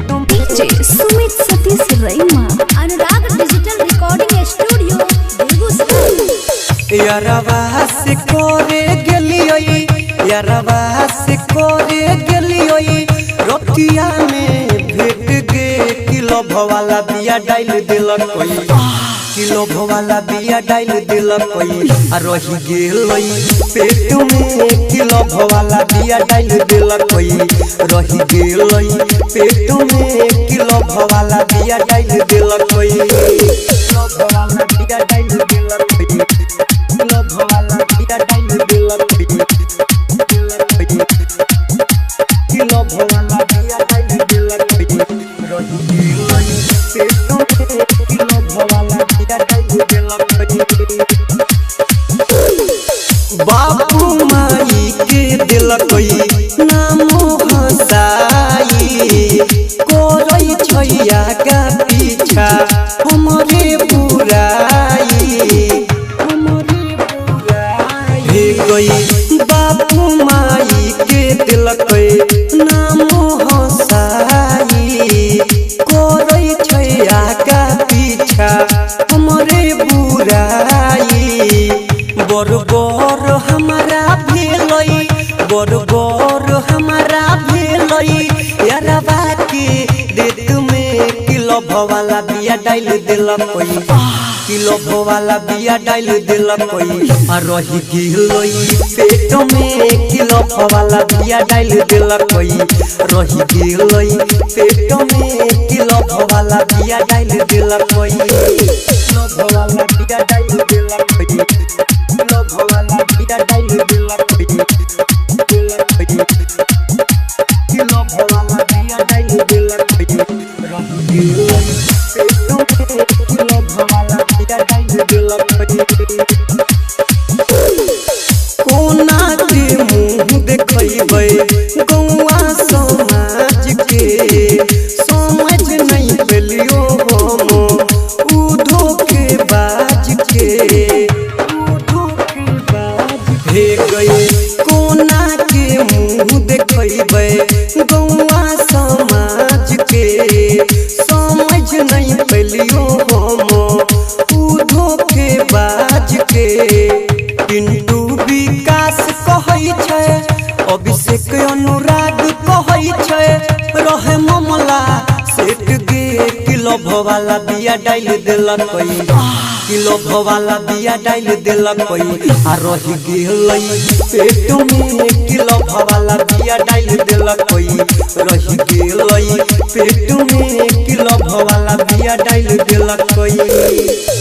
Sumit Satish Raima Anurag digital recording studio Begusarai. यारवा से कोरे गेलियोई यारवा से कोरे गेलियोई रोटिया में भेट गे किलो भवाला बिया डाल दिलक कोई किलो भवाला बिया डाल दिलक कोई आ रही गेलई पेट में किलो भवाला बिया डाल दिलक कोई रही गेलई पेट में किलो भवाला बिया डाल दिलक कोई किलो भवाला बिया डाल दिलक कोई किलो भवाला बिया डाल दिलक कोई किलो भवाला बिया डाल दिलक कोई रही गेलई पेट में किलो भवाला बिया डाल दिलक कोई बापू माई के दिलक कोई नामो हसाई कोरई छैया का पीछा हमरे बुराई हे गई बापू माई के दिलक कोई नामो हसाई कोरई छैया का पीछा हमरे बुराई बरबर हमारा भेलई बरबर हमारा भेलई यारवा के देत में किलो भवाला बिया डाल दिलक कोई किलो भवाला बिया डाल दिलक कोई आ रही गेलई पेट में किलो भवाला बिया डाल दिलक कोई रही गेलई पेट में किलो भवाला बिया डाल दिलक कोई किलो भवाला बिया डाल दिलक कोई किलो भवाला बिया डाल दिलक कोई किलो भवाला बिया डाल दिलक कोई रही गेलई पेट में किलो भवाला बिया डाल दिलक कोई कोना के मुंह देखैबै गौवा समाज के समझ नहीं पेलियो हम उ धोखेबाज के हे गई कोना के मुंह देखैबै गौवा समाज के समझ नहीं पेलियो हम उ धोखेबाज के पिंटू विकास कहै छै अभिषेक अनुराग कहै छै रहे मामला सेट गे किलो भवाला बिया डाल दिलक कोई किलो भवाला बिया डाल दिलक कोई आ रही गेलई पेट में किलो भवाला बिया डाल दिलक कोई रही गेलई पेट में किलो भवाला बिया डाल दिलक कोई।